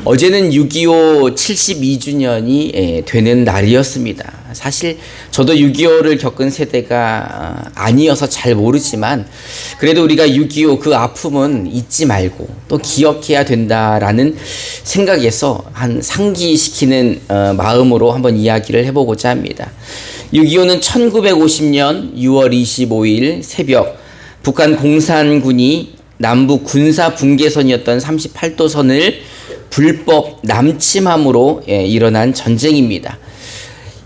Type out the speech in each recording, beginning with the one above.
어제는 6.25 72주년이 되는 날이었습니다. 사실 저도 6.25를 겪은 세대가 아니어서 잘 모르지만 그래도 우리가 6.25 그 아픔은 잊지 말고 또 기억해야 된다라는 생각에서 한 상기시키는 마음으로 한번 이야기를 해보고자 합니다. 6.25는 1950년 6월 25일 새벽 북한 공산군이 남북 군사 분계선이었던 38도선을 불법 남침함으로 일어난 전쟁입니다.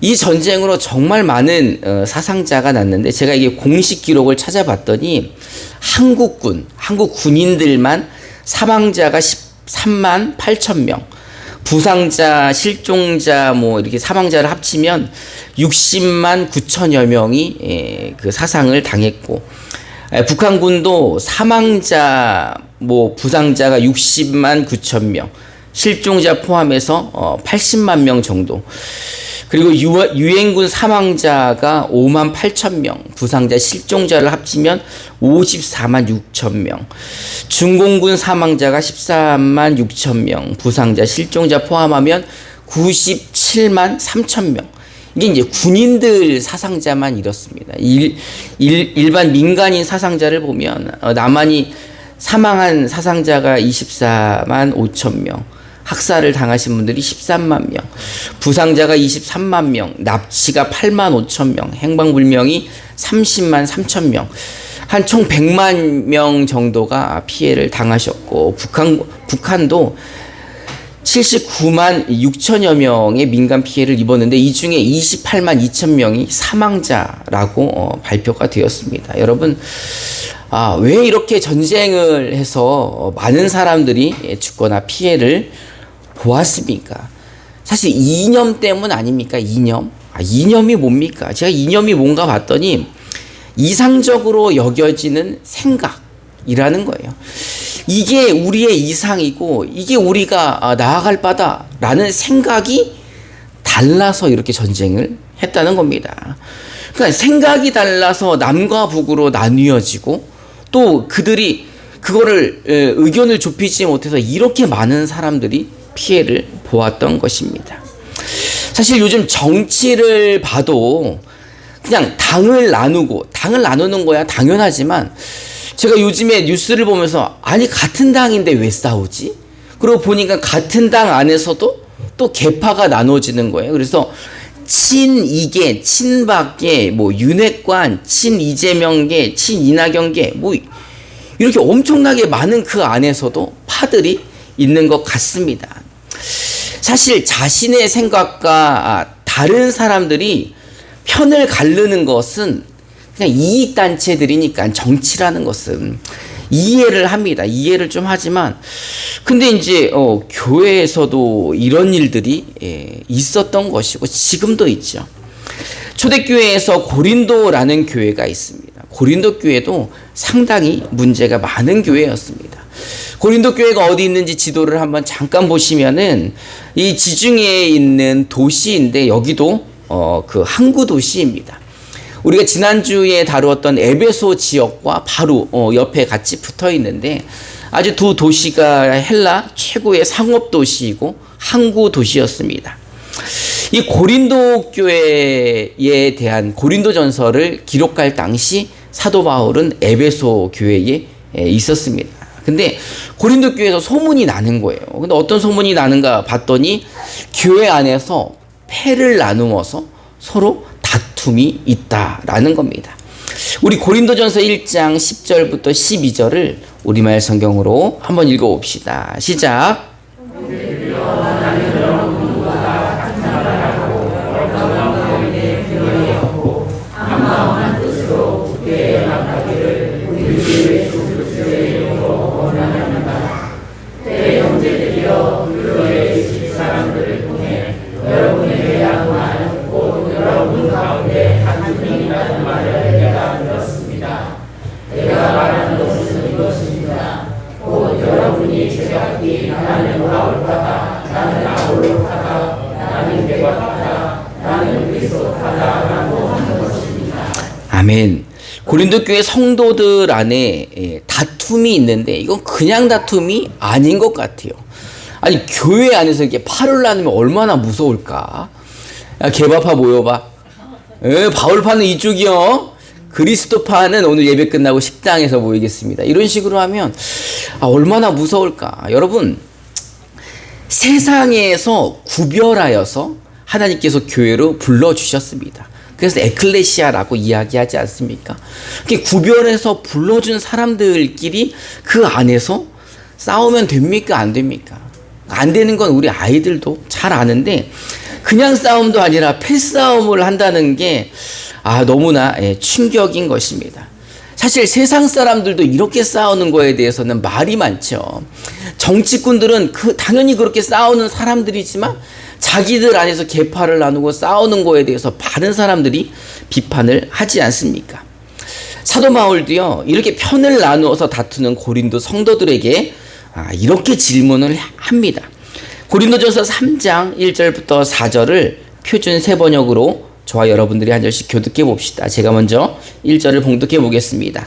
이 전쟁으로 정말 많은 사상자가 났는데 제가 이게 공식 기록을 찾아봤더니 한국 군인들만 사망자가 13만 8천 명, 부상자, 실종자 이렇게 사망자를 합치면 60만 9천여 명이 그 사상을 당했고 북한군도 사망자, 부상자가 60만 9천 명, 실종자 포함해서 80만 명 정도. 그리고 유엔군 사망자가 5만 8천 명, 부상자, 실종자를 합치면 54만 6천 명. 중공군 사망자가 13만 6천 명, 부상자, 실종자 포함하면 97만 3천 명. 이게 이제 군인들 사상자만 이렇습니다. 일반 민간인 사상자를 보면 남한이 사망한 사상자가 24만 5천 명, 학살을 당하신 분들이 13만 명, 부상자가 23만 명, 납치가 8만 5천 명, 행방불명이 30만 3천 명, 한 총 100만 명 정도가 피해를 당하셨고 북한도 79만 6천여 명의 민간 피해를 입었는데 이 중에 28만 2천 명이 사망자라고 발표가 되었습니다. 여러분, 왜 이렇게 전쟁을 해서 많은 사람들이 죽거나 피해를 보았습니까? 사실 이념 때문 아닙니까? 이념? 이념이 뭡니까? 제가 이념이 뭔가 봤더니 이상적으로 여겨지는 생각이라는 거예요. 이게 우리의 이상이고 이게 우리가 나아갈 바다라는 생각이 달라서 이렇게 전쟁을 했다는 겁니다. 그러니까 생각이 달라서 남과 북으로 나뉘어지고 또 그들이 그거를 의견을 좁히지 못해서 이렇게 많은 사람들이 피해를 보았던 것입니다. 사실 요즘 정치를 봐도 그냥 당을 나누는 거야 당연하지만 제가 요즘에 뉴스를 보면서 같은 당인데 왜 싸우지? 그러고 보니까 같은 당 안에서도 또 계파가 나눠지는 거예요. 그래서 친이계, 친박계, 윤핵관, 친이재명계, 친이낙연계 이렇게 엄청나게 많은 그 안에서도 파들이 있는 것 같습니다. 사실 자신의 생각과 다른 사람들이 편을 가르는 것은 그냥 이익단체들이니까 정치라는 것은 이해를 합니다. 이해를 좀 하지만 근데 이제 교회에서도 이런 일들이 있었던 것이고 지금도 있죠. 초대교회에서 고린도라는 교회가 있습니다. 고린도 교회도 상당히 문제가 많은 교회였습니다. 고린도 교회가 어디 있는지 지도를 한번 잠깐 보시면은 이 지중해에 있는 도시인데 여기도 그 항구 도시입니다. 우리가 지난주에 다루었던 에베소 지역과 바로 옆에 같이 붙어 있는데 아주 두 도시가 헬라 최고의 상업 도시이고 항구 도시였습니다. 이 고린도 교회에 대한 고린도전서를 기록할 당시 사도 바울은 에베소 교회에 있었습니다. 근데 고린도 교회에서 소문이 나는 거예요. 근데 어떤 소문이 나는가 봤더니 교회 안에서 패를 나누어서 서로 다툼이 있다라는 겁니다. 우리 고린도전서 1장 10절부터 12절을 우리말 성경으로 한번 읽어봅시다. 시작. 아멘. 고린도 교회 성도들 안에 다툼이 있는데 이건 그냥 다툼이 아닌 것 같아요. 아니 교회 안에서 이렇게 팔을 나누면 얼마나 무서울까? 야, 개바파 모여봐. 바울파는 이쪽이요. 그리스도파는 오늘 예배 끝나고 식당에서 모이겠습니다. 이런 식으로 하면 얼마나 무서울까? 여러분, 세상에서 구별하여서 하나님께서 교회로 불러주셨습니다. 그래서 에클레시아라고 이야기하지 않습니까? 이렇게 구별해서 불러준 사람들끼리 그 안에서 싸우면 됩니까? 안 됩니까? 안 되는 건 우리 아이들도 잘 아는데, 그냥 싸움도 아니라 패싸움을 한다는 게 너무나 충격인 것입니다. 사실 세상 사람들도 이렇게 싸우는 거에 대해서는 말이 많죠. 정치꾼들은 당연히 그렇게 싸우는 사람들이지만 자기들 안에서 계파를 나누고 싸우는 거에 대해서 많은 사람들이 비판을 하지 않습니까? 사도 바울도요, 이렇게 편을 나누어서 다투는 고린도 성도들에게 이렇게 질문을 합니다. 고린도전서 3장 1절부터 4절을 표준 세번역으로 저와 여러분들이 한 절씩 교독해 봅시다. 제가 먼저 1절을 봉독해 보겠습니다.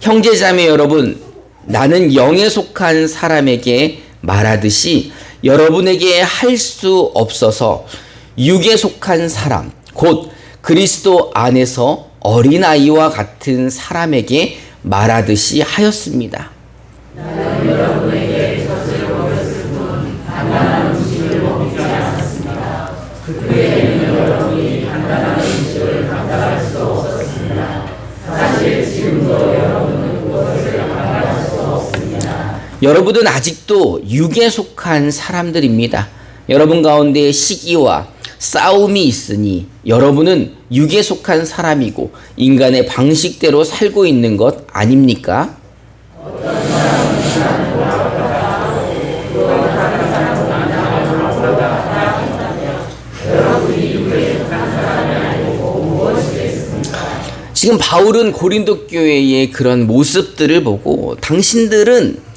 형제자매 여러분, 나는 영에 속한 사람에게 말하듯이 여러분에게 할 수 없어서 육에 속한 사람, 곧 그리스도 안에서 어린아이와 같은 사람에게 말하듯이 하였습니다. 나는 여러분에게 젖을 먹였을 뿐 단단한 음식을 먹지 않았습니다. 그때에는 여러분이 단단한 음식을 감당할 수 없었습니다. 사실 지금도 여러분은 그것을 감당할 수 없습니다. 여러분은 아직도 육에 속한 사람들입니다. 여러분 가운데 시기와 싸움이 있으니 여러분은 육에 속한 사람이고 인간의 방식대로 살고 있는 것 아닙니까? 지금 바울은 고린도 교회의 그런 모습들을 보고 당신들은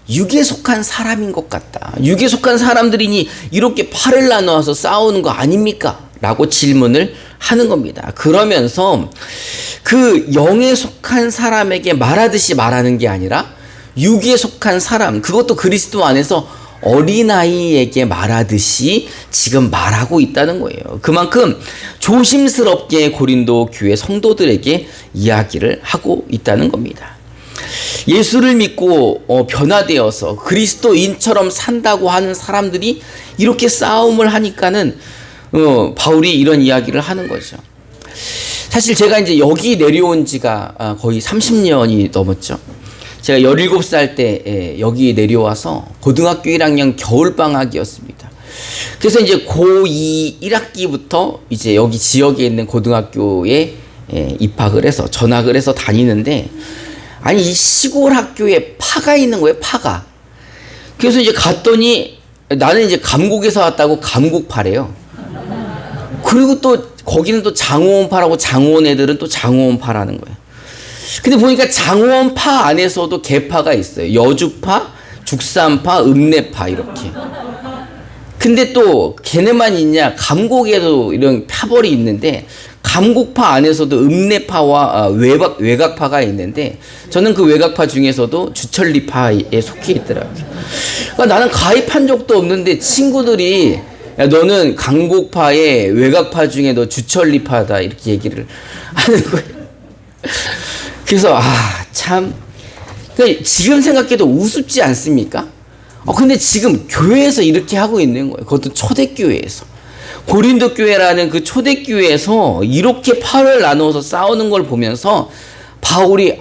육에 속한 사람인 것 같다. 육에 속한 사람들이니 이렇게 팔을 나누어서 싸우는 거 아닙니까? 라고 질문을 하는 겁니다. 그러면서 그 영에 속한 사람에게 말하듯이 말하는 게 아니라 육에 속한 사람, 그것도 그리스도 안에서 어린아이에게 말하듯이 지금 말하고 있다는 거예요. 그만큼 조심스럽게 고린도 교회 성도들에게 이야기를 하고 있다는 겁니다. 예수를 믿고 변화되어서 그리스도인처럼 산다고 하는 사람들이 이렇게 싸움을 하니까는 바울이 이런 이야기를 하는 거죠. 사실 제가 이제 여기 내려온 지가 거의 30년이 넘었죠. 제가 17살 때 여기 내려와서 고등학교 1학년 겨울방학이었습니다. 그래서 이제 고2 1학기부터 이제 여기 지역에 있는 고등학교에 입학을 해서 전학을 해서 다니는데, 아니 이 시골 학교에 파가 있는 거예요, 파가. 그래서 이제 갔더니 나는 이제 감곡에서 왔다고 감곡파래요. 그리고 또 거기는 또 장호원파라고, 장호원 애들은 또 장호원파라는 거예요. 근데 보니까 장호원파 안에서도 계파가 있어요. 여주파, 죽산파, 읍내파 이렇게. 근데 또 걔네만 있냐, 감곡에도 이런 파벌이 있는데 감곡파 안에서도 읍내파와 외곽파가 있는데 저는 그 외곽파 중에서도 주천리파에 속해 있더라고요. 그러니까 나는 가입한 적도 없는데 친구들이 야, 너는 강곡파의 외곽파 중에 너 주천리파다 이렇게 얘기를 하는 거예요. 그래서 참, 그러니까 지금 생각해도 우습지 않습니까? 근데 지금 교회에서 이렇게 하고 있는 거예요. 그것도 초대교회에서. 고린도 교회라는 그 초대교회에서 이렇게 팔을 나누어서 싸우는 걸 보면서 바울이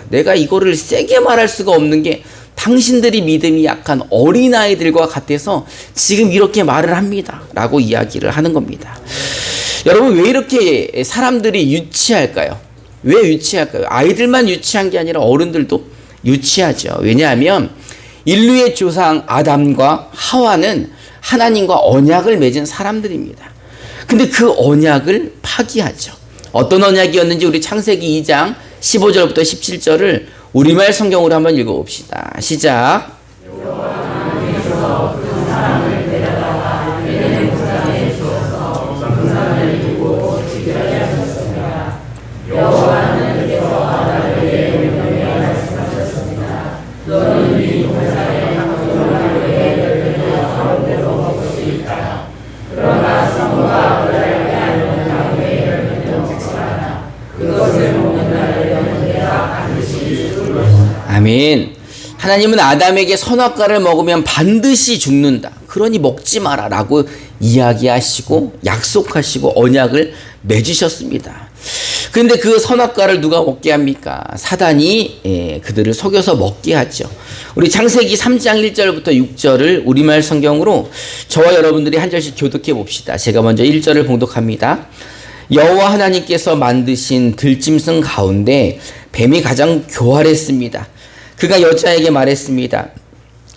내가 이거를 세게 말할 수가 없는 게 당신들이 믿음이 약한 어린아이들과 같아서 지금 이렇게 말을 합니다. 라고 이야기를 하는 겁니다. 여러분, 왜 이렇게 사람들이 유치할까요? 왜 유치할까요? 아이들만 유치한 게 아니라 어른들도 유치하죠. 왜냐하면 인류의 조상 아담과 하와는 하나님과 언약을 맺은 사람들입니다. 근데 그 언약을 파기하죠. 어떤 언약이었는지 우리 창세기 2장 15절부터 17절을 우리말 성경으로 한번 읽어봅시다. 시작. 하나님은 아담에게 선악과를 먹으면 반드시 죽는다. 그러니 먹지 마라 라고 이야기하시고 약속하시고 언약을 맺으셨습니다. 그런데 그 선악과를 누가 먹게 합니까? 사단이 그들을 속여서 먹게 하죠. 우리 창세기 3장 1절부터 6절을 우리말 성경으로 저와 여러분들이 한 절씩 교독해 봅시다. 제가 먼저 1절을 봉독합니다. 여호와 하나님께서 만드신 들짐승 가운데 뱀이 가장 교활했습니다. 그가 여자에게 말했습니다.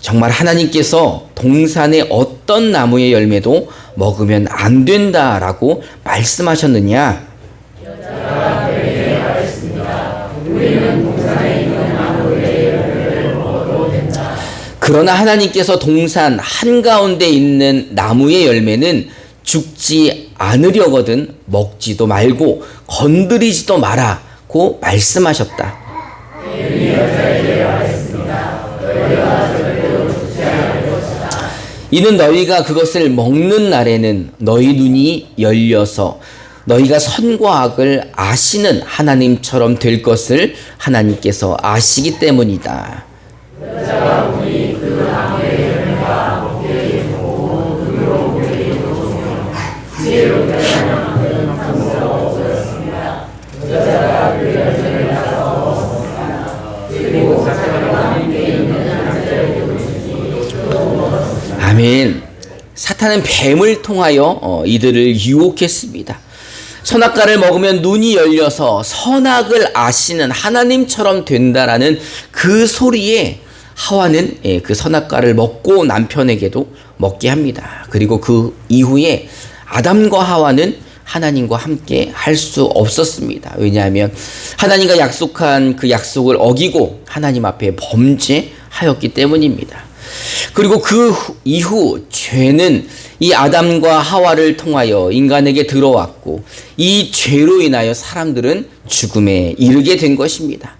정말 하나님께서 동산의 어떤 나무의 열매도 먹으면 안 된다라고 말씀하셨느냐? 여자가 뱀에게 말했습니다. 우리는 동산에 있는 나무의 열매를 먹어도 된다. 그러나 하나님께서 동산 한가운데 있는 나무의 열매는 죽지 않으려거든 먹지도 말고 건드리지도 마라고 말씀하셨다. 뱀이 여자에게 말했습니다. 너희가 절대로 죽지 않을 것이다. 이는 너희가 그것을 먹는 날에는 너희 눈이 열려서 너희가 선과 악을 아시는 하나님처럼 될 것을 하나님께서 아시기 때문이다. 여자가 보니 그 나무의 열매가 먹게 좋고 눈으로 보기도 좋으며 지혜롭게 하는 감사가 없었습니다. 여자가 그 열매를 따서 먹었습니다. 그리고 자기가 함께 있는 남자에게 주니 아멘. 사탄은 뱀을 통하여 이들을 유혹했습니다. 선악과를 먹으면 눈이 열려서 선악을 아시는 하나님처럼 된다라는 그 소리에 하와는 그 선악과를 먹고 남편에게도 먹게 합니다. 그리고 그 이후에 아담과 하와는 하나님과 함께 할 수 없었습니다. 왜냐하면 하나님과 약속한 그 약속을 어기고 하나님 앞에 범죄하였기 때문입니다. 그리고 그 이후 죄는 이 아담과 하와를 통하여 인간에게 들어왔고 이 죄로 인하여 사람들은 죽음에 이르게 된 것입니다.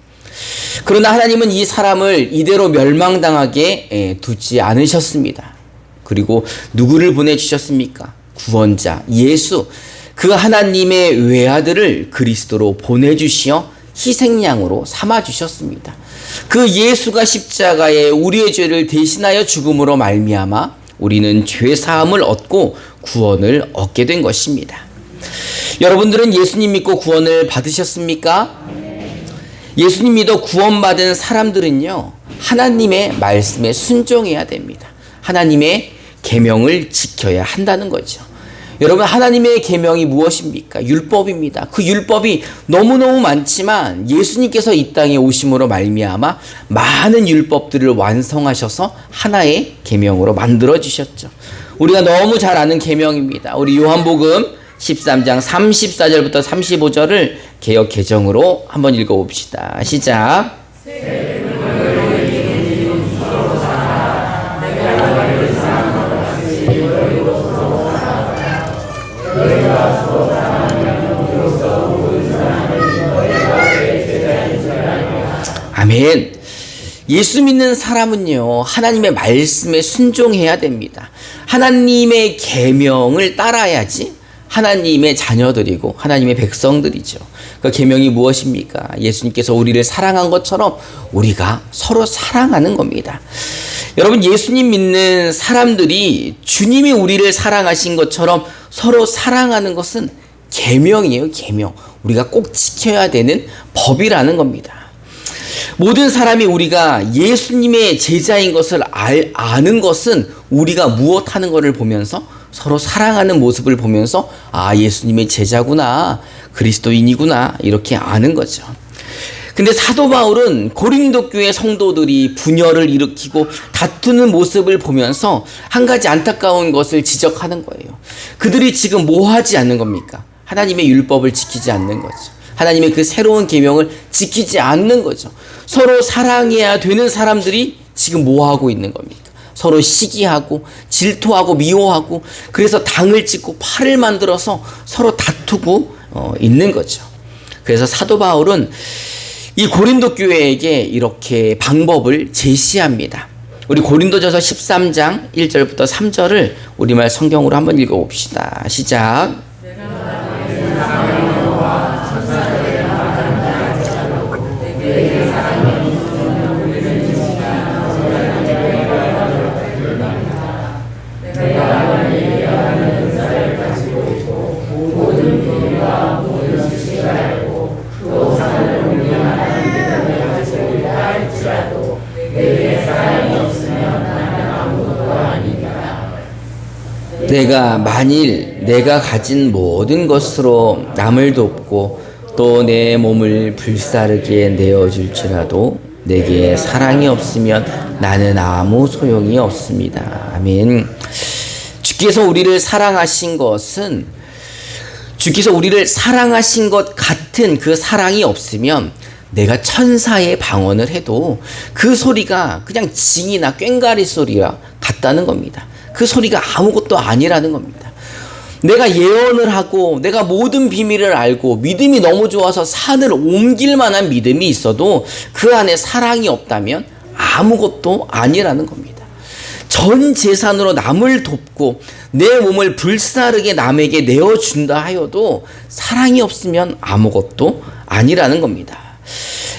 그러나 하나님은 이 사람을 이대로 멸망당하게 두지 않으셨습니다. 그리고 누구를 보내주셨습니까? 구원자 예수, 그 하나님의 외아들을 그리스도로 보내주시어 희생양으로 삼아주셨습니다. 그 예수가 십자가에 우리의 죄를 대신하여 죽음으로 말미암아 우리는 죄사함을 얻고 구원을 얻게 된 것입니다. 여러분들은 예수님 믿고 구원을 받으셨습니까? 예수님 믿어 구원받은 사람들은요, 하나님의 말씀에 순종해야 됩니다. 하나님의 계명을 지켜야 한다는 거죠. 여러분, 하나님의 계명이 무엇입니까? 율법입니다. 그 율법이 너무너무 많지만 예수님께서 이 땅에 오심으로 말미암아 많은 율법들을 완성하셔서 하나의 계명으로 만들어 주셨죠. 우리가 너무 잘 아는 계명입니다. 우리 요한복음 13장 34절부터 35절을 개역 개정으로 한번 읽어봅시다. 시작. 아멘. 예수 믿는 사람은요, 하나님의 말씀에 순종해야 됩니다. 하나님의 계명을 따라야지 하나님의 자녀들이고 하나님의 백성들이죠. 그 계명이 무엇입니까? 예수님께서 우리를 사랑한 것처럼 우리가 서로 사랑하는 겁니다. 여러분, 예수님 믿는 사람들이 주님이 우리를 사랑하신 것처럼 서로 사랑하는 것은 계명이에요. 계명. 우리가 꼭 지켜야 되는 법이라는 겁니다. 모든 사람이 우리가 예수님의 제자인 것을 아는 것은 우리가 무엇하는 것을 보면서 서로 사랑하는 모습을 보면서 아, 예수님의 제자구나, 그리스도인이구나, 이렇게 아는 거죠. 근데 사도 바울은 고린도 교회 성도들이 분열을 일으키고 다투는 모습을 보면서 한 가지 안타까운 것을 지적하는 거예요. 그들이 지금 뭐 하지 않는 겁니까? 하나님의 율법을 지키지 않는 거죠. 하나님의 그 새로운 계명을 지키지 않는 거죠. 서로 사랑해야 되는 사람들이 지금 뭐 하고 있는 겁니까? 서로 시기하고 질투하고 미워하고 그래서 당을 찍고 팔을 만들어서 서로 다투고 있는 거죠. 그래서 사도 바울은 이 고린도 교회에게 이렇게 방법을 제시합니다. 우리 고린도전서 13장 1절부터 3절을 우리말 성경으로 한번 읽어봅시다. 시작. 내가 만일 내가 가진 모든 것으로 남을 돕고 또 내 몸을 불사르게 내어줄지라도 내게 사랑이 없으면 나는 아무 소용이 없습니다. 아멘. 주께서 우리를 사랑하신 것은 주께서 우리를 사랑하신 것 같은 그 사랑이 없으면 내가 천사의 방언을 해도 그 소리가 그냥 징이나 꽹과리 소리와 같다는 겁니다. 그 소리가 아무것도 아니라는 겁니다. 내가 예언을 하고 내가 모든 비밀을 알고 믿음이 너무 좋아서 산을 옮길 만한 믿음이 있어도 그 안에 사랑이 없다면 아무것도 아니라는 겁니다. 전 재산으로 남을 돕고 내 몸을 불사르게 남에게 내어준다 하여도 사랑이 없으면 아무것도 아니라는 겁니다.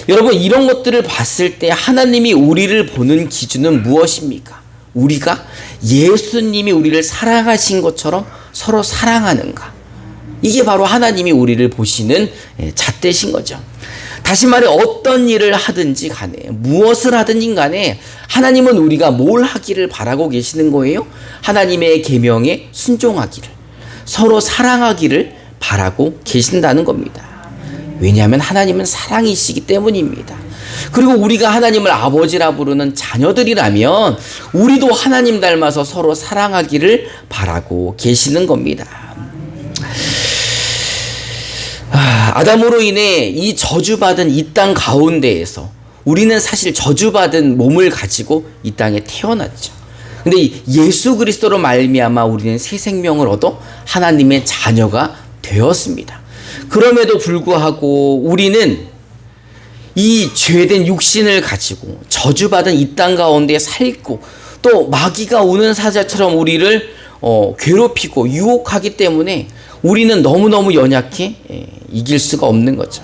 여러분, 이런 것들을 봤을 때 하나님이 우리를 보는 기준은 무엇입니까? 우리가 예수님이 우리를 사랑하신 것처럼 서로 사랑하는가? 이게 바로 하나님이 우리를 보시는 잣대신 거죠. 다시 말해 어떤 일을 하든지 간에 무엇을 하든지 간에 하나님은 우리가 뭘 하기를 바라고 계시는 거예요? 하나님의 계명에 순종하기를, 서로 사랑하기를 바라고 계신다는 겁니다. 왜냐하면 하나님은 사랑이시기 때문입니다. 그리고 우리가 하나님을 아버지라 부르는 자녀들이라면 우리도 하나님 닮아서 서로 사랑하기를 바라고 계시는 겁니다. 아담으로 인해 이 저주받은 이 땅 가운데에서 우리는 사실 저주받은 몸을 가지고 이 땅에 태어났죠. 근데 예수 그리스도로 말미암아 우리는 새 생명을 얻어 하나님의 자녀가 되었습니다. 그럼에도 불구하고 우리는 이 죄된 육신을 가지고 저주받은 이 땅 가운데 살고 또 마귀가 우는 사자처럼 우리를 괴롭히고 유혹하기 때문에 우리는 너무너무 연약해 이길 수가 없는 거죠.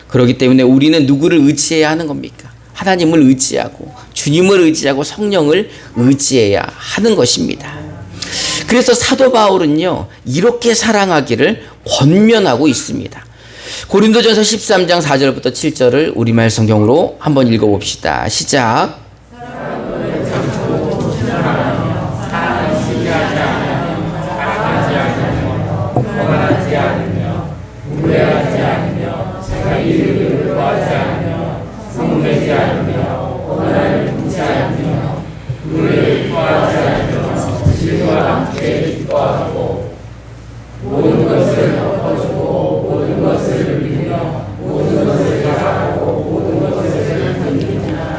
그렇기 때문에 우리는 누구를 의지해야 하는 겁니까? 하나님을 의지하고 주님을 의지하고 성령을 의지해야 하는 것입니다. 그래서 사도 바울은요, 이렇게 사랑하기를 권면하고 있습니다. 고린도전서 13장 4절부터 7절을 우리말 성경으로 한번 읽어봅시다. 시작.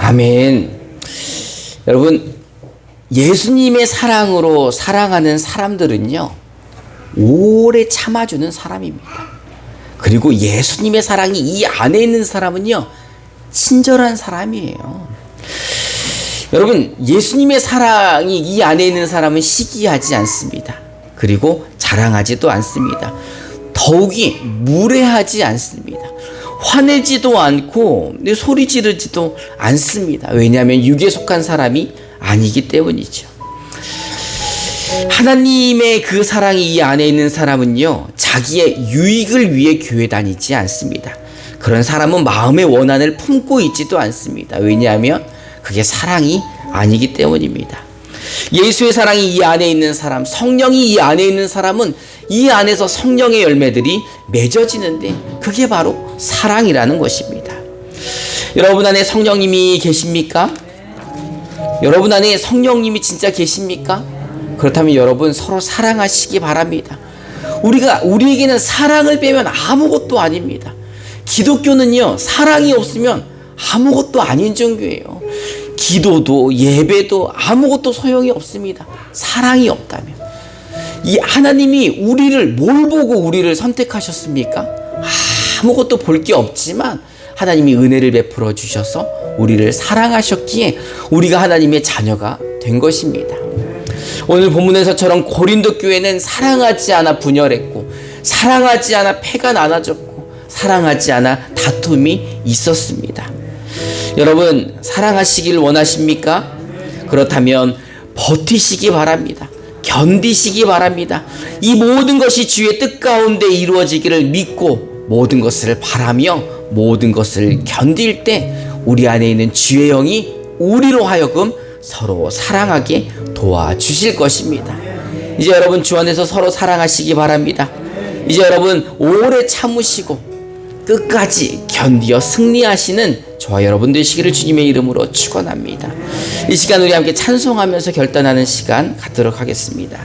아멘. 여러분, 예수님의 사랑으로 사랑하는 사람들은요, 오래 참아주는 사람입니다. 그리고 예수님의 사랑이 이 안에 있는 사람은요, 친절한 사람이에요. 여러분, 예수님의 사랑이 이 안에 있는 사람은 시기하지 않습니다. 그리고 자랑하지도 않습니다. 더욱이 무례하지 않습니다. 화내지도 않고 소리 지르지도 않습니다. 왜냐하면 육에 속한 사람이 아니기 때문이죠. 하나님의 그 사랑이 이 안에 있는 사람은요, 자기의 유익을 위해 교회 다니지 않습니다. 그런 사람은 마음의 원한을 품고 있지도 않습니다. 왜냐하면 그게 사랑이 아니기 때문입니다. 예수의 사랑이 이 안에 있는 사람, 성령이 이 안에 있는 사람은 이 안에서 성령의 열매들이 맺어지는데 그게 바로 사랑이라는 것입니다. 여러분 안에 성령님이 계십니까? 여러분 안에 성령님이 진짜 계십니까? 그렇다면 여러분 서로 사랑하시기 바랍니다. 우리에게는 사랑을 빼면 아무것도 아닙니다. 기독교는요, 사랑이 없으면 아무것도 아닌 종교예요. 기도도 예배도 아무것도 소용이 없습니다. 사랑이 없다면. 이 하나님이 우리를 뭘 보고 우리를 선택하셨습니까? 아무것도 볼 게 없지만 하나님이 은혜를 베풀어 주셔서 우리를 사랑하셨기에 우리가 하나님의 자녀가 된 것입니다. 오늘 본문에서처럼 고린도 교회는 사랑하지 않아 분열했고, 사랑하지 않아 패가 나눠졌고, 사랑하지 않아 다툼이 있었습니다. 여러분, 사랑하시길 원하십니까? 그렇다면 버티시기 바랍니다. 견디시기 바랍니다. 이 모든 것이 주의 뜻 가운데 이루어지기를 믿고 모든 것을 바라며 모든 것을 견딜 때 우리 안에 있는 주의 영이 우리로 하여금 서로 사랑하게 도와주실 것입니다. 이제 여러분 주 안에서 서로 사랑하시기 바랍니다. 이제 여러분 오래 참으시고 끝까지 견디어 승리하시는 저와 여러분 되시기를 주님의 이름으로 축원합니다. 이 시간 우리 함께 찬송하면서 결단하는 시간 갖도록 하겠습니다.